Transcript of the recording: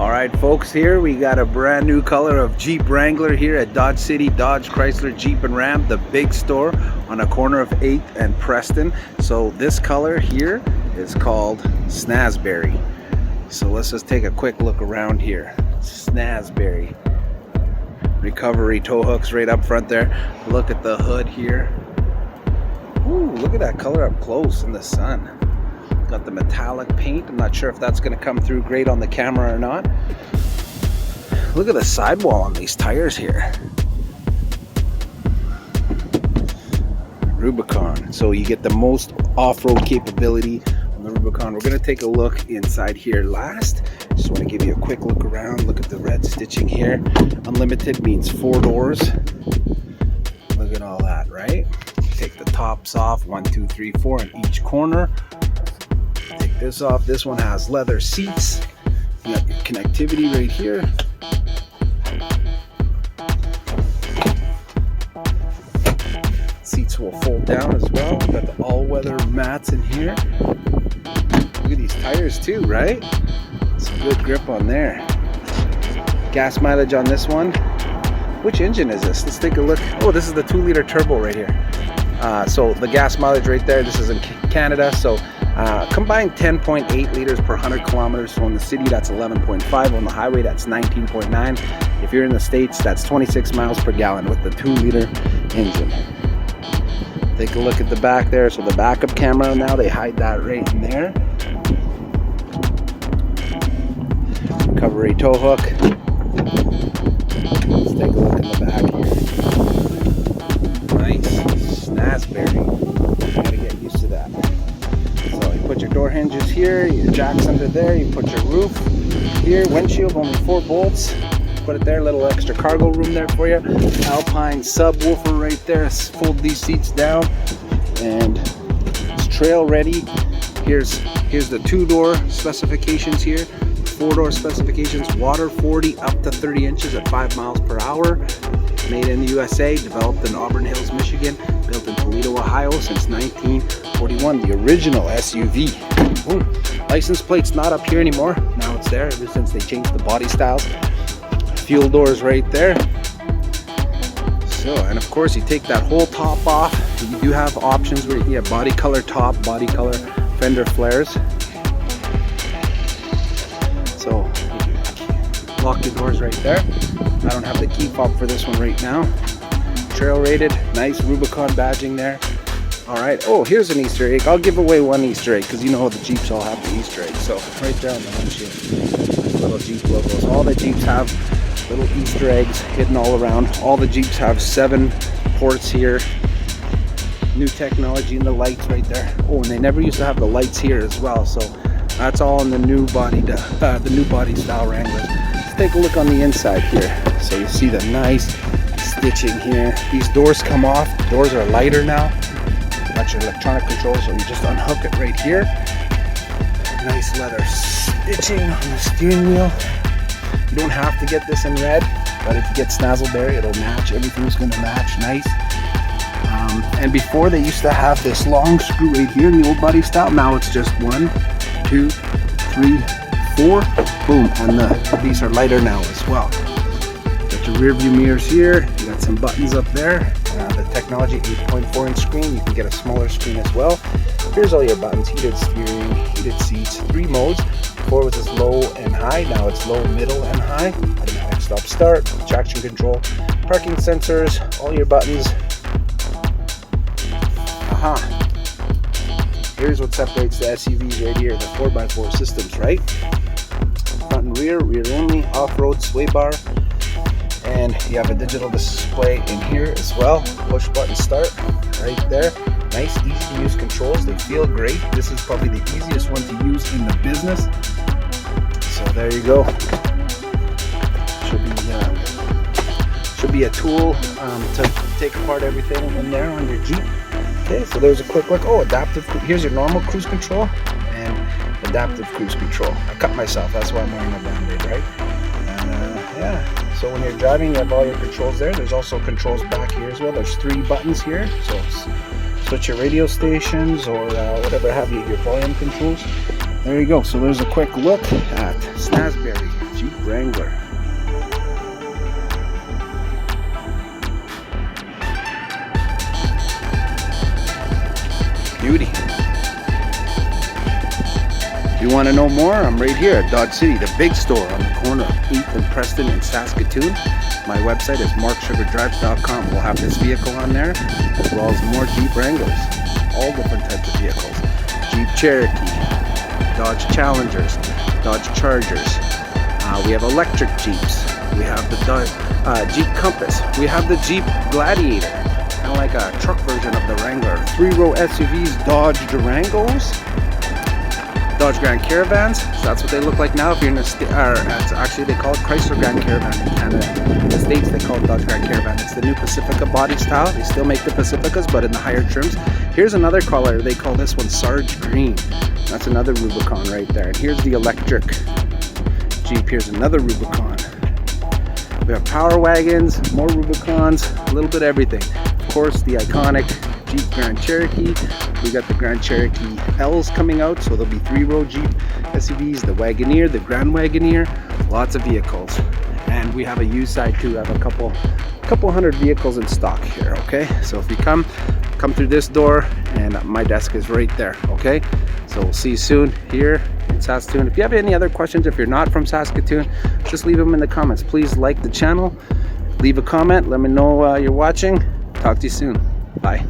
Alright folks, here we got a brand new color of Jeep Wrangler here at Dodge City, Dodge, Chrysler, Jeep and Ram, the big store on a corner of 8th and Preston. So this color here is called Snazzberry. So let's just take a quick look around here. Snazzberry. Recovery tow hooks right up front there. Look at the hood here. Ooh, look at that color up close in the sun. Got the metallic paint. I'm not sure if that's going to come through great on the camera or not. Look at the sidewall on these tires here. Rubicon. So you get the most off-road capability on the Rubicon. We're going to take a look inside here last. Just want to give you a quick look around. Look at the red stitching here. Unlimited means 4 doors. Look at all that, right? Take the tops off, 1, 2, 3, 4 in each corner. Take this off. This one has leather seats. You got your connectivity right here. Seats will fold down as well. Got the all-weather mats in here. Look at these tires too, right? Some good grip on there. Gas mileage on this one. Which engine is this? Let's take a look. Oh, this is the 2-liter turbo right here. So the gas mileage right there, this is in Canada. So combined 10.8 liters per 100 kilometers. So in the city, that's 11.5. On the highway, that's 19.9. If you're in the States, that's 26 miles per gallon with the 2-liter engine. Take a look at the back there. So the backup camera now, they hide that right in there. Recovery tow hook. Let's take a look in the back here. Nice Snazzberry. Gotta get used to that. So you put your door hinges here, your jacks under there, you put your roof here, windshield, only 4 bolts. Put it there, little extra cargo room there for you. Alpine subwoofer right there. Fold these seats down and it's trail ready. Here's the 2-door specifications here. 4-door specifications, water 40 up to 30 inches at 5 miles per hour. Made in the USA, developed in Auburn Hills, Michigan, built in Toledo, Ohio since 1941. The original SUV. Ooh. License plate's not up here anymore. Now it's there ever since they changed the body styles. Fuel doors right there. So, and of course you take that whole top off. You do have options where you can get body color top, body color fender flares. So lock the doors right there. I don't have the key fob for this one right now. Trail rated, nice Rubicon badging there. Alright, oh, here's an Easter egg. I'll give away one Easter egg because you know the Jeeps all have the Easter egg. So right there on the windshield, little Jeep logos. All the Jeeps have little Easter eggs hidden all around. All the Jeeps have 7 ports here. New technology in the lights right there. Oh, and they never used to have the lights here as well. So that's all in the new body style Wranglers. Let's take a look on the inside here. So you see the nice stitching here. These doors come off. The doors are lighter now. You got your electronic controls, so you just unhook it right here. Nice leather stitching on the steering wheel. You don't have to get this in red, but if you get Snazzberry, it'll match. Everything's going to match nice. And before they used to have this long screw right here in the old body style. Now it's just 1, 2, 3, 4. Boom. And these are lighter now as well. Got your rear view mirrors here. You got some buttons up there. The technology 8.4 inch screen. You can get a smaller screen as well. Here's all your buttons: heated steering, heated seats, 3 modes. Before it was just low and high. Now it's low, middle, and high. Automatic stop start, traction control, parking sensors, all your buttons. Here's what separates the SUVs right here, the 4x4 systems, right? Front and rear, rear only, off-road, sway bar. And you have a digital display in here as well. Push button start right there. Nice, easy to use controls. They feel great. This is probably the easiest one to use in the business. So there you go. Should be a tool to take apart everything in there on your Jeep. Okay, so there's a quick look. Oh, adaptive. Here's your normal cruise control and adaptive cruise control. I cut myself. That's why I'm wearing a Band-Aid, right? And yeah. So when you're driving, you have all your controls there. There's also controls back here as well. There's 3 buttons here. So switch your radio stations or whatever have you, your volume controls. There you go. So there's a quick look at Snazzberry Jeep Wrangler. Beauty. If you want to know more, I'm right here at Dodge City, the big store on the corner of 8th and Preston in Saskatoon. My website is marksugardrives.com. We'll have this vehicle on there, as well as more Jeep Wranglers, all different types of vehicles. Jeep Cherokee, Dodge Challengers, Dodge Chargers. We have electric Jeeps. We have the Jeep Compass. We have the Jeep Gladiator, kind of like a truck version of the Wrangler. 3-row SUVs, Dodge Durangos, Dodge Grand Caravans. So that's what they look like now. If you're in actually they call it Chrysler Grand Caravan in Canada. In the States they call it Dodge Grand Caravan. It's the new Pacifica body style. They still make the Pacificas, but in the higher trims. Here's another color. They call this one Sarge Green. That's another Rubicon right there. And here's the electric Jeep. Here's another Rubicon. We have power wagons, more Rubicons, a little bit of everything. Of course, the iconic Jeep Grand Cherokee. We got the Grand Cherokee L's coming out, so there'll be 3-row Jeep SUVs, the Wagoneer, the Grand Wagoneer, lots of vehicles. And we have a used side too. I have a couple hundred vehicles in stock here, okay? So if you come through this door, and my desk is right there, okay? So we'll see you soon here in Saskatoon. If you have any other questions, if you're not from Saskatoon, just leave them in the comments. Please like the channel, leave a comment, let me know you're watching. Talk to you soon. Bye.